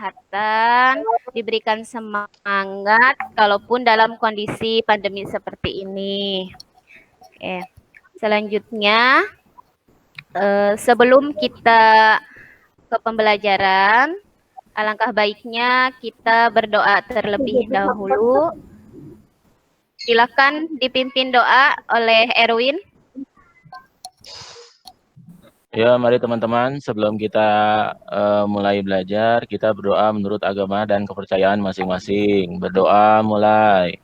kesehatan, diberikan semangat, kalaupun dalam kondisi pandemi seperti ini. Oke. Selanjutnya, sebelum kita ke pembelajaran, alangkah baiknya kita berdoa terlebih dahulu. Silakan dipimpin doa oleh Erwin. Ya, mari teman-teman, sebelum kita mulai belajar, kita berdoa menurut agama dan kepercayaan masing-masing. Berdoa mulai.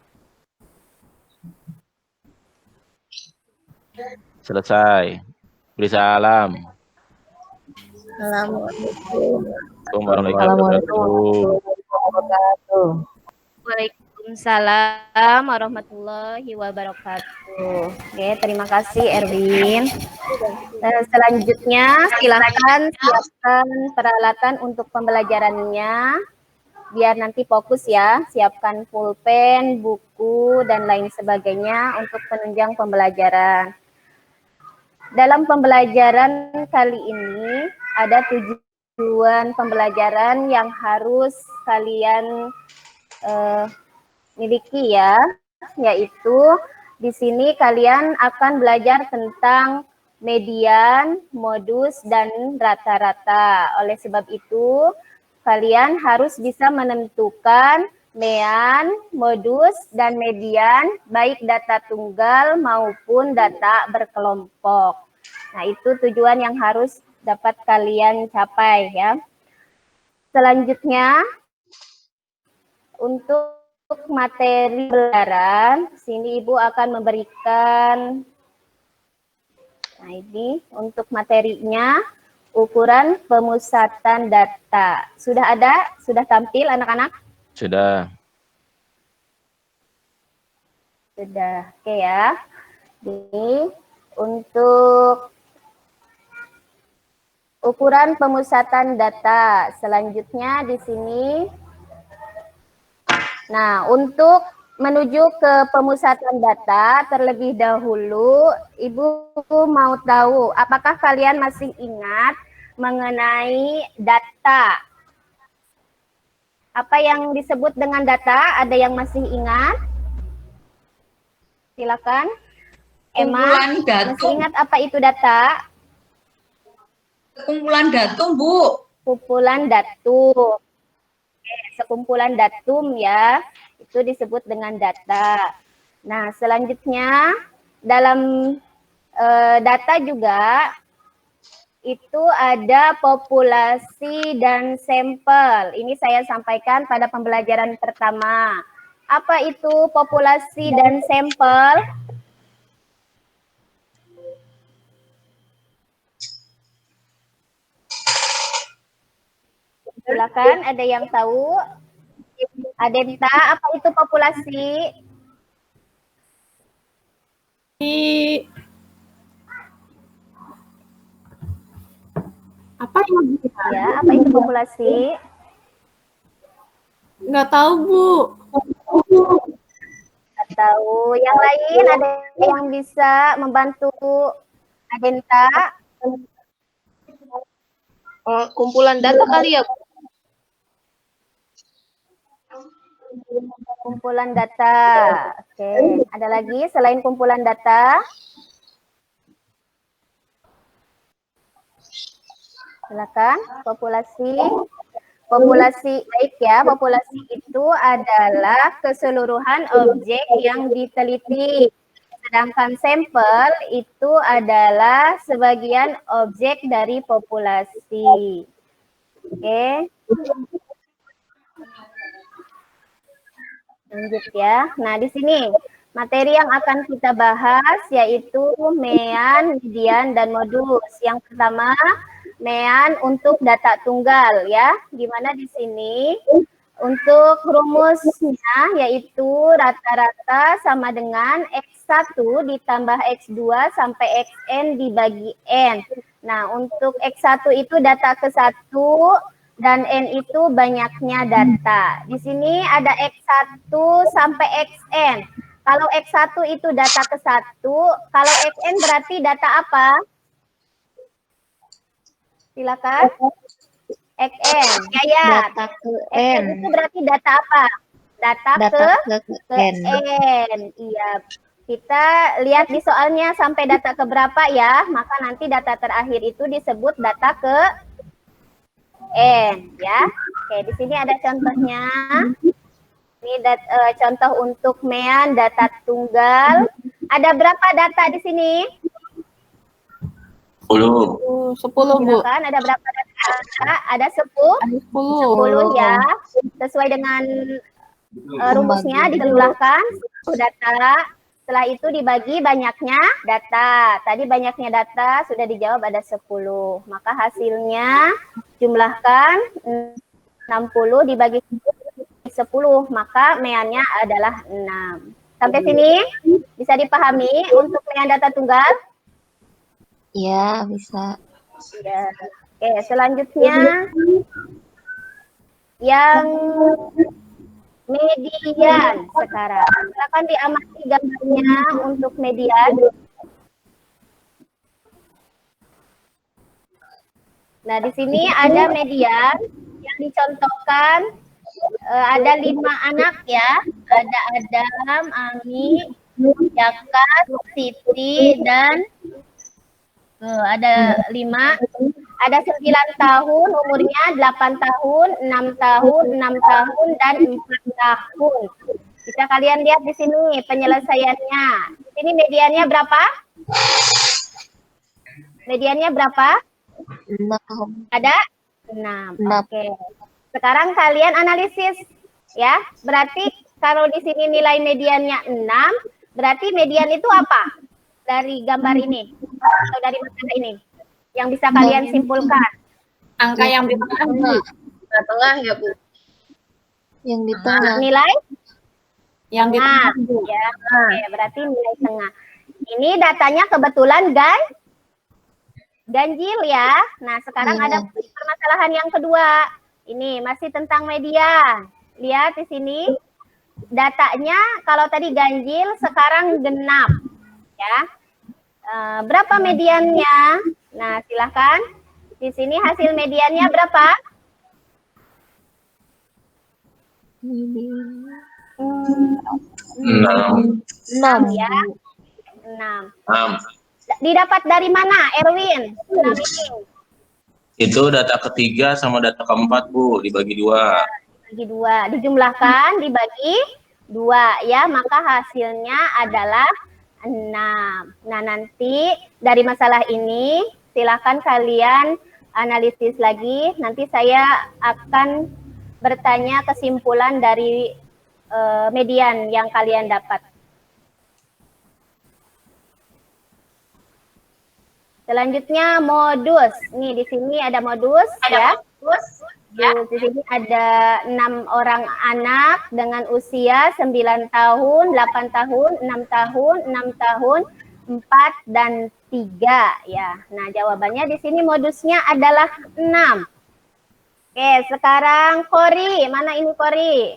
Selesai. Beri salam. Assalamualaikum warahmatullahi wabarakatuh. Waalaikumsalam warahmatullahi wabarakatuh. Oke, terima kasih Erwin. Selanjutnya silakan siapkan peralatan untuk pembelajarannya biar nanti fokus ya. Siapkan pulpen, buku dan lain sebagainya untuk penunjang pembelajaran. Dalam pembelajaran kali ini ada tujuan pembelajaran yang harus kalian miliki ya, yaitu di sini kalian akan belajar tentang median, modus, dan rata-rata. Oleh sebab itu, kalian harus bisa menentukan mean, modus, dan median, baik data tunggal maupun data berkelompok. Nah, itu tujuan yang harus dapat kalian capai ya. Selanjutnya, untuk materi pembelajaran, sini Ibu akan memberikan, nah ini untuk materinya, ukuran pemusatan data. Sudah ada? Sudah tampil anak-anak? Sudah. Sudah, oke ya. Ini untuk ukuran pemusatan data. Selanjutnya di sini, nah untuk menuju ke pemusatan data terlebih dahulu, Ibu mau tahu apakah kalian masih ingat mengenai data? Apa yang disebut dengan data? Ada yang masih ingat? Silakan. Emma, masih ingat apa itu data? Kumpulan datum, Bu. Kumpulan datum. Sekumpulan datum ya, itu disebut dengan data. Nah, selanjutnya dalam data juga itu ada populasi dan sampel. Ini saya sampaikan pada pembelajaran pertama. Apa itu populasi dan sampel? Silakan, ada yang tahu? Adenta, apa itu populasi? Apa yang ya? Apa itu populasi? Nggak tahu, Bu. Nggak tahu. Yang lain ada yang bisa membantu Adenta? Kumpulan data kali ya, Bu? Kumpulan data. Oke, ada lagi selain kumpulan data? Silakan, populasi. Populasi, baik ya, populasi itu adalah keseluruhan objek yang diteliti. Sedangkan sampel itu adalah sebagian objek dari populasi. Oke. Lanjut ya. Nah, di sini materi yang akan kita bahas yaitu mean, median, dan modus. Yang pertama, mean untuk data tunggal ya. Gimana di sini? Untuk rumusnya yaitu rata-rata sama dengan X1 ditambah X2 sampai Xn dibagi N. Nah, untuk X1 itu data ke-1 dan N itu banyaknya data. Di sini ada X1 sampai Xn. Kalau X1 itu data ke-1, kalau Xn berarti data apa? Silakan. XN. Ya. Data ke XN N. itu berarti data apa? Data Data ke ke N. N. Iya. Kita lihat di soalnya sampai data ke berapa ya, maka nanti data terakhir itu disebut data ke N ya. Oke, di sini ada contohnya. Ini contoh untuk mean data tunggal. Ada berapa data di sini? 10. 10, Bu. Silakan, ada berapa data? Ada 10. Ada 10 ya. Sesuai dengan rumusnya dijumlahkan 10 data. Setelah itu dibagi banyaknya data. Tadi banyaknya data sudah dijawab ada 10. Maka hasilnya jumlahkan 60 dibagi 10. Maka meannya adalah 6. Sampai sini bisa dipahami untuk mean data tunggal? Iya, bisa. Ya. Oke, selanjutnya yang median sekarang. Silakan diamati gambarnya untuk median. Nah, di sini ada median yang dicontohkan. Ada 5 anak ya. Ada Adam, Ami, Jaka, Siti, dan ada 5. Ada 9 tahun, umurnya 8 tahun, 6 tahun, 6 tahun, dan 4 tahun. Bisa kalian lihat di sini penyelesaiannya. Di sini mediannya berapa? Mediannya berapa? 6. Ada 6. 6. Oke. Sekarang kalian analisis ya. Berarti kalau di sini nilai mediannya 6, berarti median itu apa? Dari gambar ini atau dari masalah ini yang bisa kalian simpulkan? Angka yang di tengah, Bu. Tengah ya, Bu. Yang di tengah. Nilai Yang di tengah, Bu. Ya. Oke, berarti nilai tengah. Ini datanya kebetulan ganjil ya. Nah, sekarang ada permasalahan yang kedua. Ini masih tentang median. Lihat di sini. Datanya kalau tadi ganjil, sekarang genap. Ya. Berapa mediannya? Nah, silahkan. Di sini hasil mediannya berapa? 6. Ya. 6. Didapat dari mana, Erwin? 6 ini. Itu data ketiga sama data keempat, Bu, dibagi 2. Dibagi 2. Dijumlahkan, dibagi 2 ya, maka hasilnya adalah 6. Nah, nanti dari masalah ini silakan kalian analisis lagi. Nanti saya akan bertanya kesimpulan dari median yang kalian dapat. Selanjutnya modus. Nih di sini ada modus ya. Di sini ada 6 orang anak dengan usia 9 tahun, 8 tahun, 6 tahun, 6 tahun, 4 dan 3 ya. Nah, jawabannya di sini modusnya adalah 6. Oke, sekarang Kori. Mana ini Kori?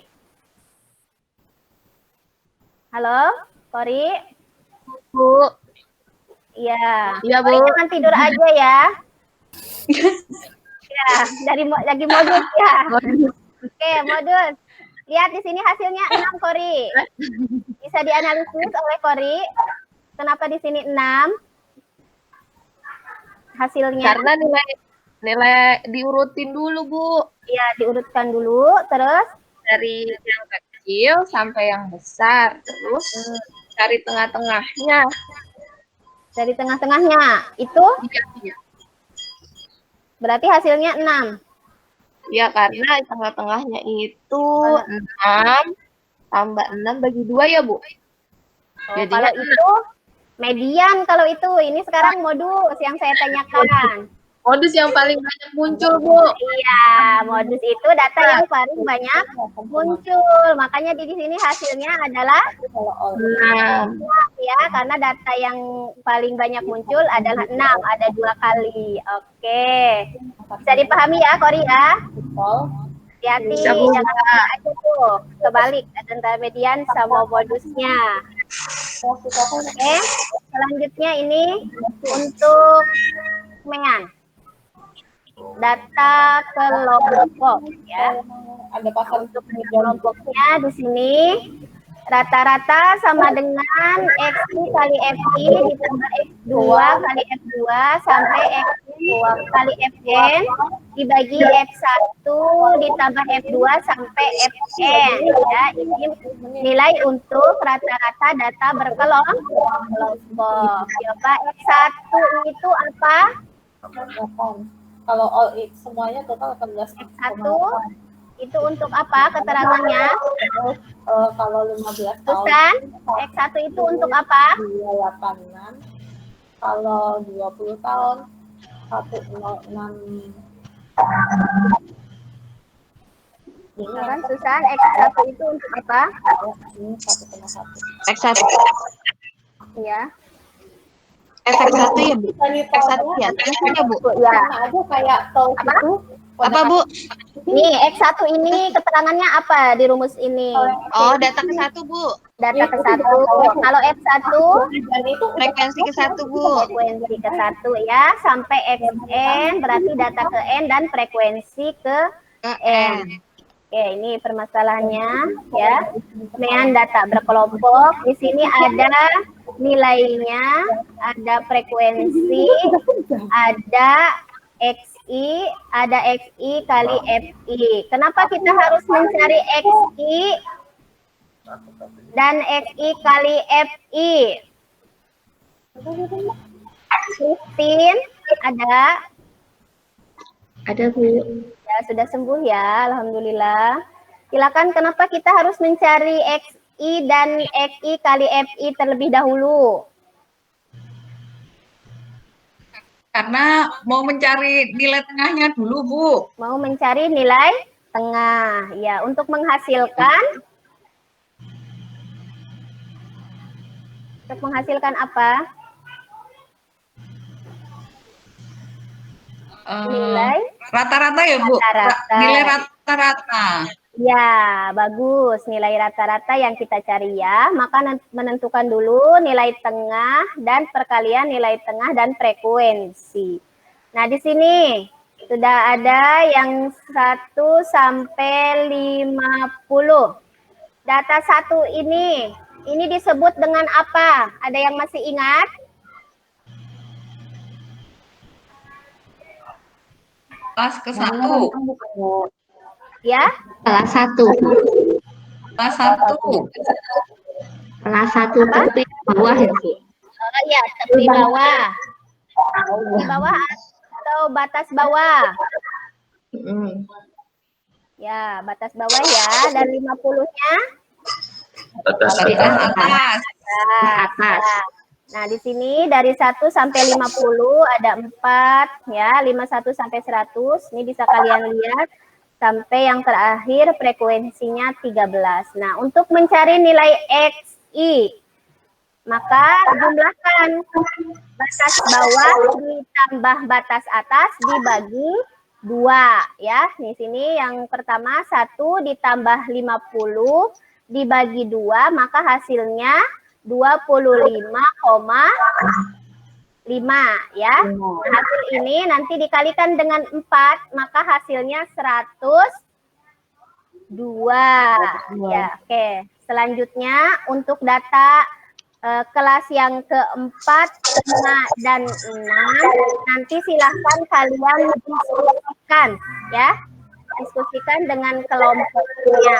Halo, Kori? Bu. Iya. Iya, Bu. Kori jangan tidur aja ya. Ya, lagi modus ya. Oke, modus. Lihat di sini hasilnya 6 Kori. Bisa dianalisis oleh Kori. Kenapa di sini 6? Hasilnya. Karena nilai diurutin dulu, Bu. Iya, diurutkan dulu. Terus Dari yang kecil sampai yang besar. Terus cari tengah-tengahnya. dari tengah-tengahnya itu Iya. berarti hasilnya 6. Ya, karena tengah-tengahnya itu 6 tambah 6 bagi 2 ya, Bu. Jadi kalau itu median, kalau itu ini sekarang modus yang saya tanyakan. Modus yang paling banyak muncul, Bu. Iya, modus itu data yang paling banyak muncul. Makanya di sini hasilnya adalah 6 ya, karena data yang paling banyak muncul adalah 6, ada 2 kali. Oke. Bisa dipahami ya, Kori ya? Hati-hati, jangan sampai aja tuh kebalik antara median sama modusnya. Oke, selanjutnya ini untuk mean. data kelompok ya. Ada pasal Untuk kelompoknya di sini rata-rata sama dengan XI kali FI ditambah X2 kali F2 sampai XI kali Fn dibagi F1 ditambah F2 sampai Fn ya. Ini nilai untuk rata-rata data berkelompok. Coba X1 itu apa? Kalau all it semuanya total 18. X1 itu untuk apa keterangannya? Kalau 15 tahun. Susan, X1 itu untuk apa? 286. Kalau 20 tahun 106. Kan Susan, X1 itu untuk apa? Ini 1,1. X1. Ya. X1 ya, Bu? X1 ya, ya, Bu? Ya. Sama aja kayak tol itu. Apa, Bu? Nih, X1 ini keterangannya apa di rumus ini? Oh, data ke-1, Bu. Data ke-1. Kalau F1 Frekuensi ke-1, Bu. frekuensi ke-1 ya, sampai Xn berarti data ke N dan frekuensi ke N. Oke, ini permasalahannya ya. Kemudian data berkelompok. Di sini ada nilainya, ada frekuensi, ada XI, ada XI kali FI. Kenapa kita harus mencari XI dan XI kali FI? Christine, ada? Ada, Bu. Ya, sudah sembuh ya, alhamdulillah. Silakan, kenapa kita harus mencari XI dan XI kali FI terlebih dahulu? Karena mau mencari nilai tengahnya dulu, Bu. Mau mencari nilai tengah. Ya, untuk menghasilkan apa? Nilai Rata-rata ya, Bu? Rata-rata. Nilai rata-rata. Ya, bagus. Nilai rata-rata yang kita cari ya. Maka menentukan dulu nilai tengah dan perkalian nilai tengah dan frekuensi. Nah, di sini sudah ada yang 1 sampai 50. Data 1 ini disebut dengan apa? Ada yang masih ingat? Kelas ke-1. Ya? Kelas 1. Kelas 1. Kelas 1 tepi bawah ya, Bu? Oh ya, tepi bawah. Tepi bawah atau batas bawah? Ya, batas bawah ya. Dan 50-nya? Atas. Atas. Atas. Nah, di sini dari 1 sampai 50 ada 4 ya, 51 sampai 100. Ini bisa kalian lihat sampai yang terakhir frekuensinya 13. Nah, untuk mencari nilai XI, maka jumlahkan batas bawah ditambah batas atas dibagi 2 ya. Di sini yang pertama 1 ditambah 50 dibagi 2, maka hasilnya 25,5 ya. Nah, hasil ini nanti dikalikan dengan 4, maka hasilnya 102. Ya, oke. Selanjutnya untuk data kelas yang keempat, 5 dan 6 nanti silahkan kalian diskusikan ya. Diskusikan dengan kelompoknya.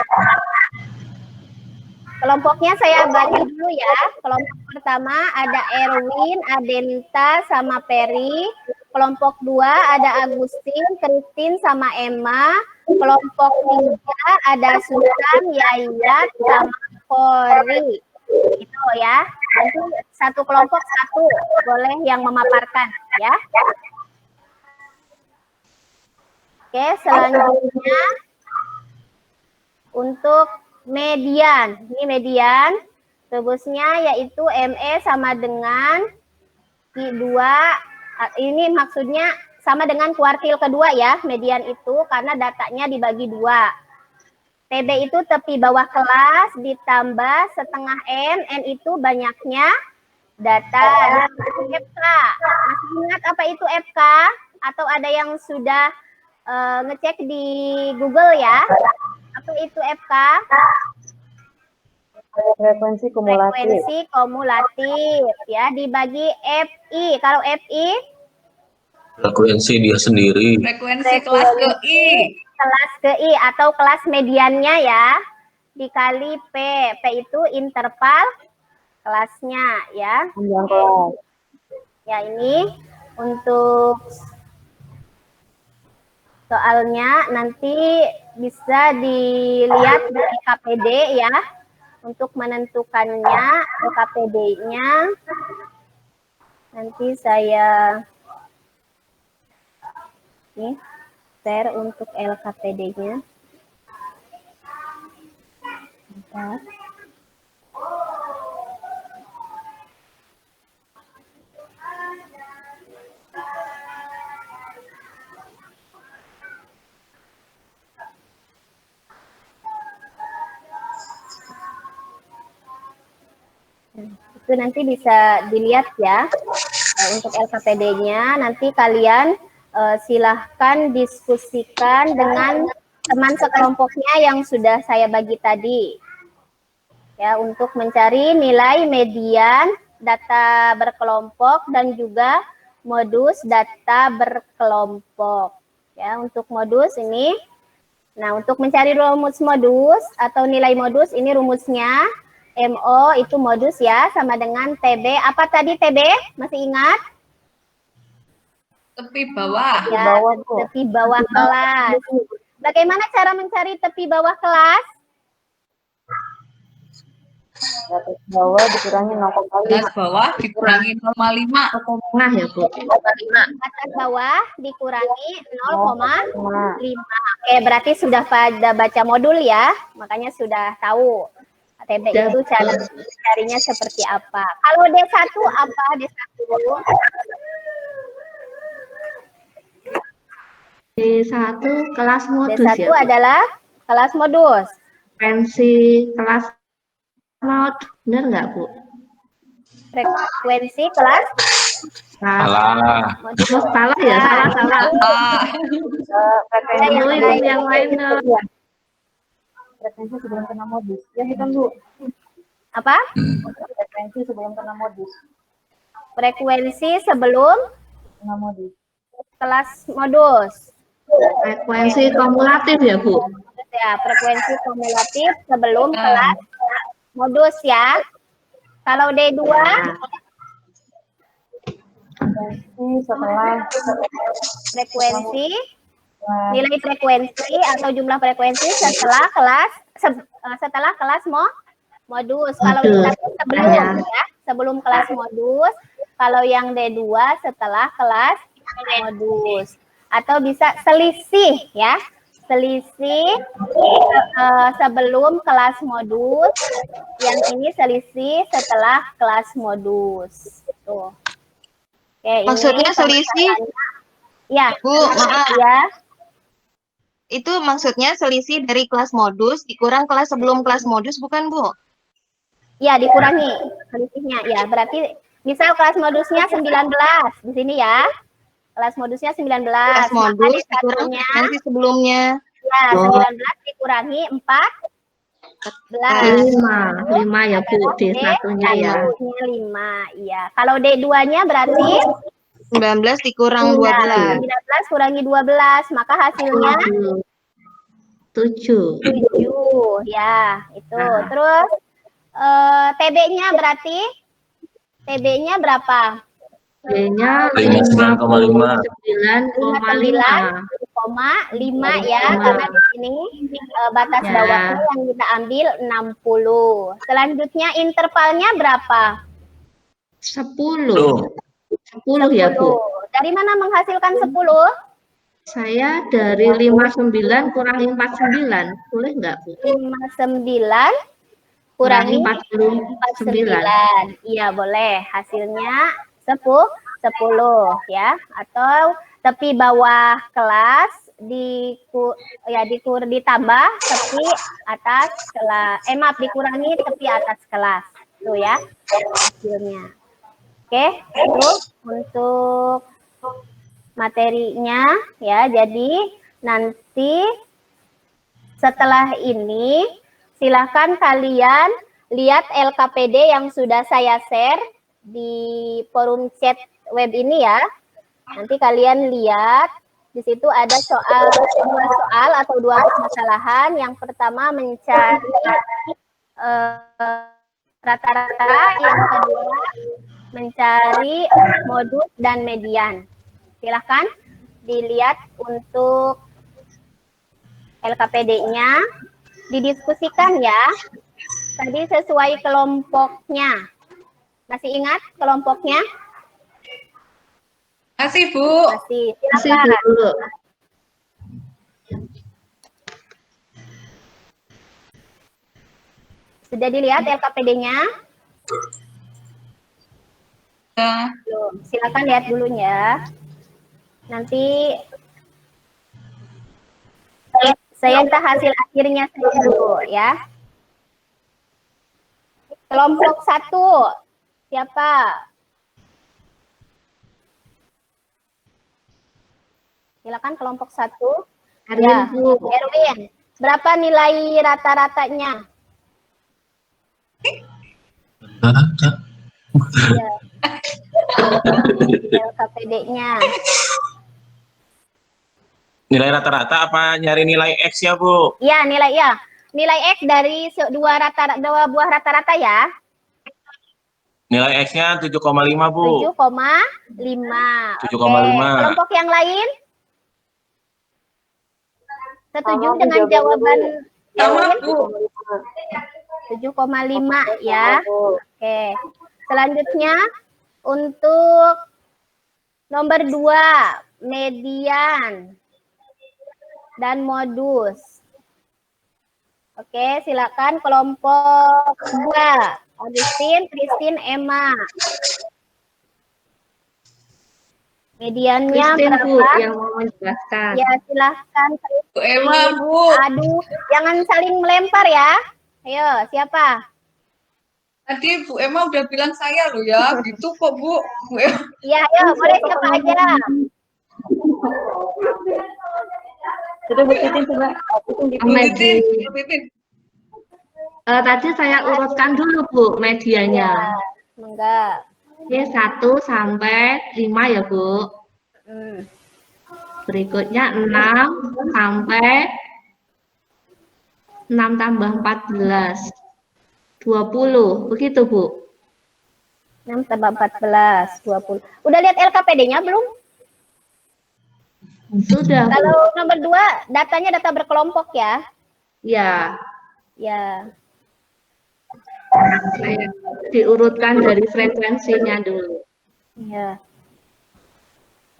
Kelompoknya saya bagi dulu ya. Kelompok pertama ada Erwin, Adenta, sama Peri. Kelompok 2 ada Agustin, Christine, sama Emma. Kelompok 3 ada Susan, Yayat, sama Kori. Itu ya. Nanti satu kelompok satu boleh yang memaparkan ya. Oke, selanjutnya untuk median. Ini median. Rumusnya yaitu ME sama dengan Q2. Ini maksudnya sama dengan kuartil kedua ya. Median itu karena datanya dibagi 2. TB itu tepi bawah kelas ditambah setengah N. N itu banyaknya data. Nah, FK. Masih ingat apa itu FK? Atau ada yang sudah ngecek di Google ya? Apa itu FK? Frekuensi kumulatif. Frekuensi kumulatif ya, dibagi FI. Kalau FI Frekuensi dia sendiri. Frekuensi kelas ke I. Kelas ke I atau kelas mediannya ya, dikali P. P itu interval kelasnya ya. Panjang kelas. Ya, ini untuk soalnya nanti bisa dilihat di KPD ya. Untuk menentukannya KPD-nya nanti saya share untuk LKPD-nya. Bentar. Itu nanti bisa dilihat ya untuk LKPD-nya. Nanti kalian silahkan diskusikan dengan teman sekelompoknya yang sudah saya bagi tadi ya, untuk mencari nilai median data berkelompok dan juga modus data berkelompok ya. Untuk modus ini, nah untuk mencari rumus modus atau nilai modus, ini rumusnya MO itu modus ya, sama dengan TB. Apa tadi TB? Masih ingat? Tepi bawah. Ya, tepi bawah kelas. Bagaimana cara mencari tepi bawah kelas? Batas bawah dikurangi 0,5. Batas bawah dikurangi 0,5. Tengah ya Bu. Batas bawah dikurangi 0,5. Oke, berarti sudah pada baca modul ya, makanya sudah tahu TB itu cara carinya seperti apa. Kalau D1 apa? D1 dulu. D1 kelas modus D1 ya. adalah kelas modus. Frekuensi kelas modus, benar nggak Bu? Frekuensi kelas Salah. modus. Oh, salah ya, salah. Ah, Frekuensi Yang lain. frekuensi sebelum kena modus. Ya kan Bu? Apa? Frekuensi sebelum kena modus. Frekuensi sebelum Kena modus. kelas modus. Frekuensi kumulatif ya Bu. Ya, frekuensi kumulatif sebelum kelas modus ya. Kalau D2 Setelah frekuensi, nilai frekuensi atau jumlah frekuensi setelah kelas modus. Kalau D1 sebelum ya, sebelum kelas modus. Kalau yang D2 setelah kelas modus. Atau bisa selisih ya. Selisih sebelum kelas modus, yang ini selisih setelah kelas modus. Tuh. Oke, Maksudnya ini selisih? Ya, Bu, maaf. ya. Itu maksudnya selisih dari kelas modus dikurang kelas sebelum kelas modus, bukan Bu? Ya, dikurangi selisihnya. Ya, berarti misal kelas modusnya 19 di sini ya. Kelas modusnya 19. Kelas modus dikurang frekuensi sebelumnya. Ya, 19 dikurangi 14. 5 ya Bu, D1-nya ya. D1-nya 5, iya. Kalau D2-nya berarti 19 dikurang 12. 19 kurangi 12, maka hasilnya 7. 7, ya, itu. Nah. Terus TB-nya berarti TB-nya berapa? D-nya 59,5. 59,5. Ya, karena di sini batas Ya. bawahnya yang kita ambil 60. Selanjutnya intervalnya berapa? 10. 10 ya Bu. Dari mana menghasilkan 10? Saya dari 59 kurangi 49. Boleh nggak Bu? 59 kurangi 49. Iya, boleh. Hasilnya 10 ya. Atau tepi bawah kelas ditambah tepi atas kelas. Maaf, dikurangi tepi atas kelas. Tuh ya hasilnya. Oke, itu untuk materinya ya. Jadi nanti setelah ini silahkan kalian lihat LKPD yang sudah saya share di forum chat web ini ya. Nanti kalian lihat di situ ada dua soal atau dua permasalahan. Yang pertama mencari rata-rata, yang kedua mencari modus dan median. Silahkan dilihat untuk LKPD-nya, didiskusikan ya. Tadi sesuai kelompoknya. Masih ingat kelompoknya? Masih, Bu. Masih. Silakan. Sudah dilihat LKPD-nya? Belum. Silakan lihat dulunya. Nanti saya minta hasil akhirnya saja dulu ya. Kelompok 1 siapa? Silakan kelompok 1. Ya, Erwin. Berapa nilai rata-ratanya? Ya. LKPD-nya. Nilai rata-rata apa nyari nilai X ya, Bu? Iya, nilai ya. Nilai X dari dua buah rata-rata ya. Nilai X-nya 7,5, Bu. 7,5. 7,5. Kelompok yang lain? Setuju dengan jawaban Sama, Erwin? Bu. 7,5 ya. Oke. Selanjutnya untuk nomor 2, median dan modus. Oke, silakan kelompok 2. Agustin, Christine, Emma. Mediannya Christine, berapa? Bu, yang mau menjelaskan. Ya, silahkan. Bu Emma, Bu. Aduh, jangan saling melempar ya. Ayo, siapa? Tadi Bu Emma udah bilang saya loh ya. Gitu kok, Bu. Bu Emma. Iya, ayo, boleh siapa aja. Sudah Bu Titin coba. Bu Titin, Bu Titin. Tadi saya urutkan dulu, Bu, medianya. Enggak. Oke, 1 sampai 5 ya, Bu. Berikutnya 6 sampai 6 tambah 14. 20. Begitu, Bu. 6 tambah 14, 20. Udah lihat LKPD-nya belum? Sudah, Bu. Kalau nomor 2, datanya data berkelompok ya? Ya, Ya. saya diurutkan dari frekuensinya dulu. Ya.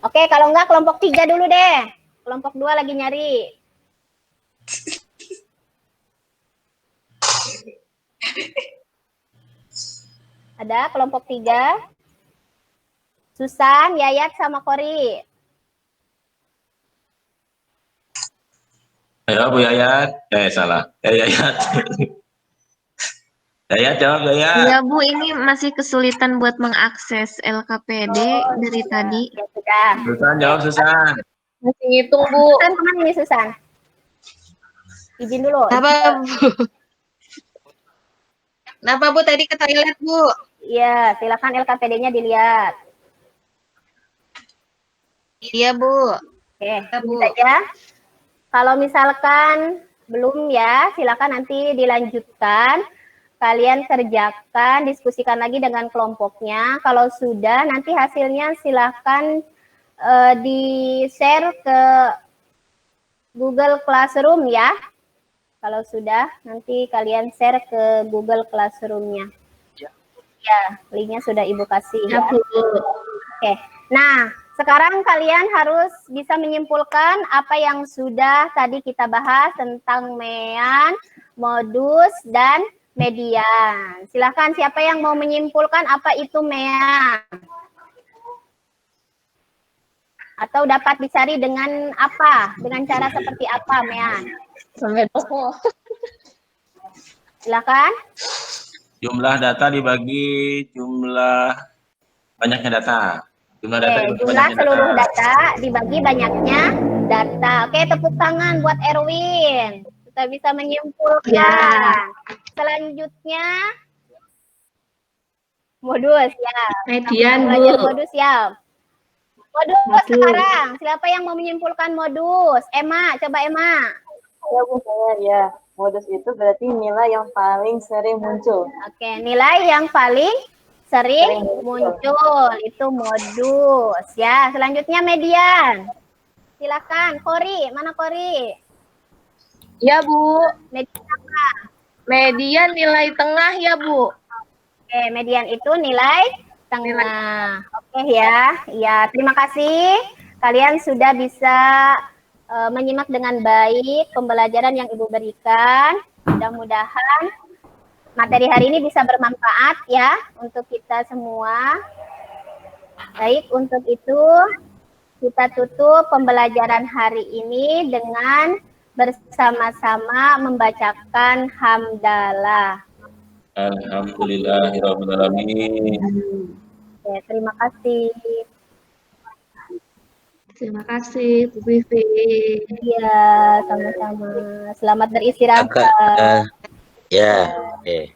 Oke, kalau enggak kelompok 3 dulu deh. Kelompok 2 lagi nyari. Ada kelompok 3. Susan, Yayat, sama Kori. Ayo, Bu Yayat. Salah. Yayat. Yayat, jawab, Yayat. Iya Bu, ini masih kesulitan buat mengakses LKPD dari tadi. Ya, sudah. Susan, jawab, Susan. Masih ngitung Bu. Susan, kemana nih Susan? Izin dulu. Kenapa, Bu? Kenapa, Bu? Tadi ke toilet, Bu? Iya, silakan LKPD-nya dilihat. Iya, Bu. Oke, Bu. bisa ya. Kalau misalkan belum ya, silakan nanti dilanjutkan. Kalian kerjakan, diskusikan lagi dengan kelompoknya. Kalau sudah, nanti hasilnya silakan di-share ke Google Classroom ya. Kalau sudah, nanti kalian share ke Google Classroom-nya. Ya, linknya sudah Ibu kasih. Ya, Bu. Oke, nah sekarang kalian harus bisa menyimpulkan apa yang sudah tadi kita bahas tentang mean, modus, dan median. Silahkan siapa yang mau menyimpulkan apa itu mean? Atau dapat dicari dengan apa? Dengan cara seperti apa mean? Sampai dong. Silakan. Jumlah data dibagi jumlah banyaknya data. Jumlah data Oke, dibagi jumlah banyaknya seluruh data. data dibagi banyaknya data. Oke, tepuk tangan buat Erwin. Kita bisa menyimpulkan. Ya. Selanjutnya, modus ya. Median, Belajar Bu. modus ya. Modus sekarang. Siapa yang mau menyimpulkan modus? Emma, coba Emma. Ya Bu, saya ya. Modus itu berarti nilai yang paling sering muncul. Oke, nilai yang paling sering muncul itu modus ya. Selanjutnya median. Silakan, Kori. Mana Kori? Ya, Bu. Median apa? Median nilai tengah ya, Bu. Oke, median itu nilai tengah. Oke ya. Ya, terima kasih. Kalian sudah bisa menyimak dengan baik pembelajaran yang Ibu berikan. Mudah-mudahan materi hari ini bisa bermanfaat ya untuk kita semua. Baik, untuk itu kita tutup pembelajaran hari ini dengan bersama-sama membacakan hamdalah. Alhamdulillahirrahmanirrahim. Oke, terima kasih. Terima kasih, Bu Vivi. Iya, sama-sama. Selamat beristirahat. Ya, oke.